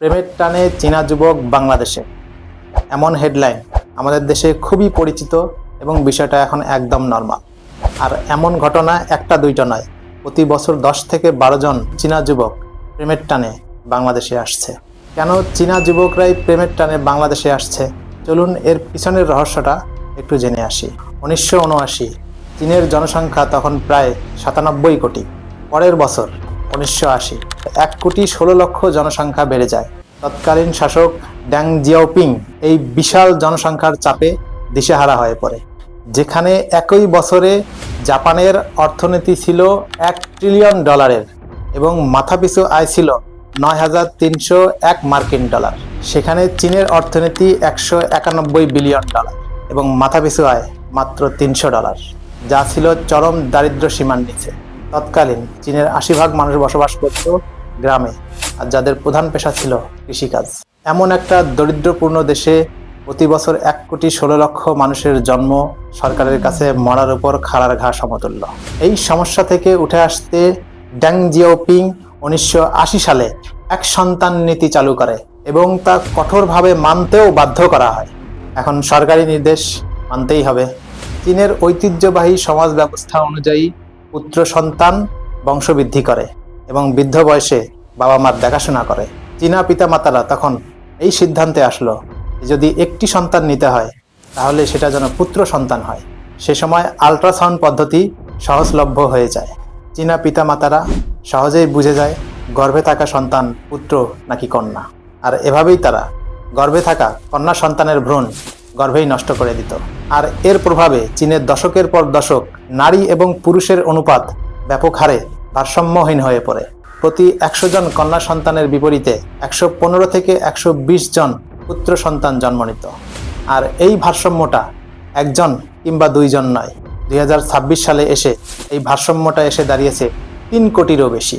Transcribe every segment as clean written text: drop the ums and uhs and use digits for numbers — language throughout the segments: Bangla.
প্রেমের টানে চীনা যুবক বাংলাদেশে, এমন হেডলাইন আমাদের দেশে খুবই পরিচিত এবং বিষয়টা এখন একদম নর্মাল। আর এমন ঘটনা একটা দুইটা নয়, প্রতি বছর 10 থেকে 12 জন চীনা যুবক প্রেমের টানে বাংলাদেশে আসছে। কেন চীনা যুবকরাই প্রেমের টানে বাংলাদেশে আসছে, চলুন এর পিছনের রহস্যটা একটু জেনে আসি। 1979 চীনের জনসংখ্যা তখন প্রায় 97 কোটি। পরের বছর 1980 1 কোটি 16 লক্ষ জনসংখ্যা বেড়ে যায়। তৎকালীন শাসক ড্যাং জিয়াওপিং এই বিশাল জনসংখ্যার চাপে দিশেহারা হয়ে পড়ে। যেখানে একই বছরে জাপানের অর্থনীতি ছিল $1 ট্রিলিয়ন এবং মাথাপিছু আয় ছিল $9,301 মার্কিন, সেখানে চীনের অর্থনীতি $191 বিলিয়ন এবং মাথাপিছু আয় মাত্র $300, যা ছিল চরম দারিদ্র্য সীমার নিচে। তৎকালীন চীনের 80% মানুষ বসবাস করত গ্রামে, আর যাদের প্রধান পেশা ছিল কৃষিকাজ। এমন একটা দরিদ্রপূর্ণ দেশে প্রতি বছর 1 কোটি 16 লক্ষ মানুষের জন্ম সরকারের কাছে মরার উপর খাড়ার ঘা সমতুল্য। এই সমস্যা থেকে উঠে আসতে ড্যাং জিয়াওপিং 1980 সালে এক সন্তান নীতি চালু করে এবং তা কঠোরভাবে মানতেও বাধ্য করা হয়। এখন সরকারি নির্দেশ মানতেই হবে। চীনের ঐতিহ্যবাহী সমাজ ব্যবস্থা অনুযায়ী পুত্র সন্তান বংশবৃদ্ধি করে এবং বৃদ্ধ বয়সে বাবা মার দেখাশোনা করে। চীনা পিতামাতারা তখন এই সিদ্ধান্তে আসলো, যদি একটি সন্তান নিতে হয় তাহলে সেটা যেন পুত্র সন্তান হয়। সে সময় আল্ট্রাসাউন্ড পদ্ধতি সহজলভ্য হয়ে যায়। চীনা পিতামাতারা সহজেই বুঝে যায় গর্ভে থাকা সন্তান পুত্র নাকি কন্যা, আর এভাবেই তারা গর্ভে থাকা কন্যা সন্তানের ভ্রূণ গর্ভেই নষ্ট করে দিত। আর এর প্রভাবে চীনের দশকের পর দশক নারী এবং পুরুষের অনুপাত ব্যাপক হারে ভারসাম্যহীন হয়ে পড়ে। প্রতি 100 জন কন্যা সন্তানের বিপরীতে 115 থেকে 120 জন পুত্র সন্তান জন্ম নিত। আর এই ভারসাম্যটা একজন কিংবা 2 জন নয়, 2026 সালে এসে এই ভারসাম্যটা এসে দাঁড়িয়েছে 3 কোটিরও বেশি।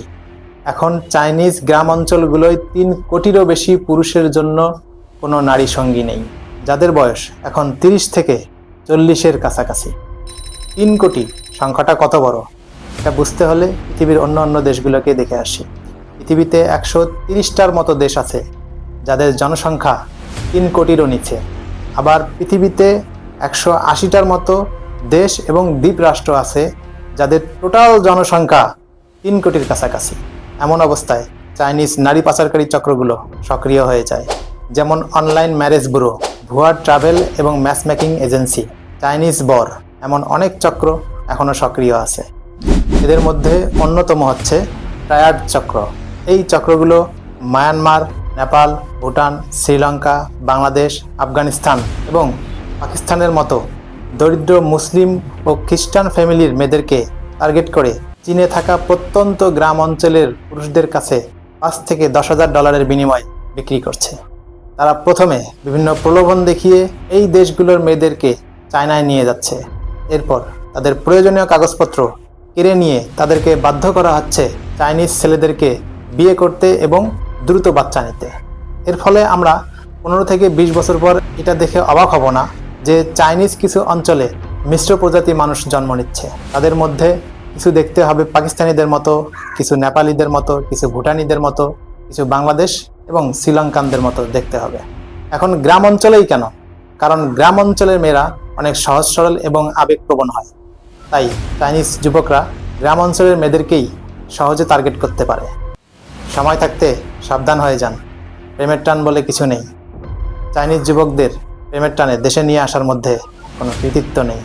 এখন চাইনিজ গ্রাম অঞ্চলগুলোয় 3 কোটিরও বেশি পুরুষের জন্য কোনো নারী সঙ্গী নেই, যাদের বয়স এখন 30 থেকে 40-এর কাছাকাছি। 3 কোটি সংখ্যাটা কত বড়, এটা বুঝতে হলে পৃথিবীর অন্য দেশগুলোকে দেখে আসি। পৃথিবীতে 130টার মতো দেশ আছে যাদের জনসংখ্যা 3 কোটিরও নিচে। আবার পৃথিবীতে 180টার মতো দেশ এবং দ্বীপ রাষ্ট্র আছে যাদের টোটাল জনসংখ্যা 3 কোটির কাছাকাছি। এমন অবস্থায় চাইনিজ নারী পাচারকারী চক্রগুলো সক্রিয় হয়ে যায়, যেমন অনলাইন ম্যারেজ ব্যুরো, ভুয়া ট্রাভেল এবং ম্যাচমেকিং এজেন্সি, চাইনিজ বর, এমন অনেক চক্র এখনও সক্রিয় আছে। এদের মধ্যে অন্যতম হচ্ছে ট্রায়াড চক্র। এই চক্রগুলো মায়ানমার, নেপাল, ভুটান, শ্রীলঙ্কা, বাংলাদেশ, আফগানিস্তান এবং পাকিস্তানের মতো দরিদ্র মুসলিম ও খ্রিস্টান ফ্যামিলির মেয়েদেরকে টার্গেট করে চীনে থাকা প্রত্যন্ত গ্রাম অঞ্চলের পুরুষদের কাছে $5 থেকে $10,000 বিনিময়ে বিক্রি করছে। তারা প্রথমে বিভিন্ন প্রলোভন দেখিয়ে এই দেশগুলোর মেয়েদেরকে চায়নায় নিয়ে যাচ্ছে। এরপর তাদের প্রয়োজনীয় কাগজপত্র কেড়ে নিয়ে তাদেরকে বাধ্য করা হচ্ছে চাইনিজ ছেলেদেরকে বিয়ে করতে এবং দ্রুত বাচ্চা নিতে। এর ফলে আমরা 15 থেকে 20 বছর পর এটা দেখে অবাক হব না যে চাইনিজ কিছু অঞ্চলে মিশ্র প্রজাতি মানুষ জন্ম নিচ্ছে। তাদের মধ্যে কিছু দেখতে হবে পাকিস্তানিদের মতো, কিছু নেপালিদের মতো, কিছু ভুটানিদের মতো, কিছু বাংলাদেশ এবং শ্রীলঙ্কানদের মতো দেখতে হবে। এখন গ্রাম অঞ্চলেই কেন? কারণ গ্রাম অঞ্চলের মেয়েরা অনেক সহজ সরল এবং আবেগপ্রবণ হয়। তাই চাইনিজ যুবকরা গ্রাম অঞ্চলের মেয়েদেরকেই সহজে টার্গেট করতে পারে। সময় থাকতে সাবধান হয়ে যান, প্রেমের টান বলে কিছু নেই। চাইনিজ যুবকদের প্রেমের টানে দেশে নিয়ে আসার মধ্যে কোনো কৃতিত্ব নেই।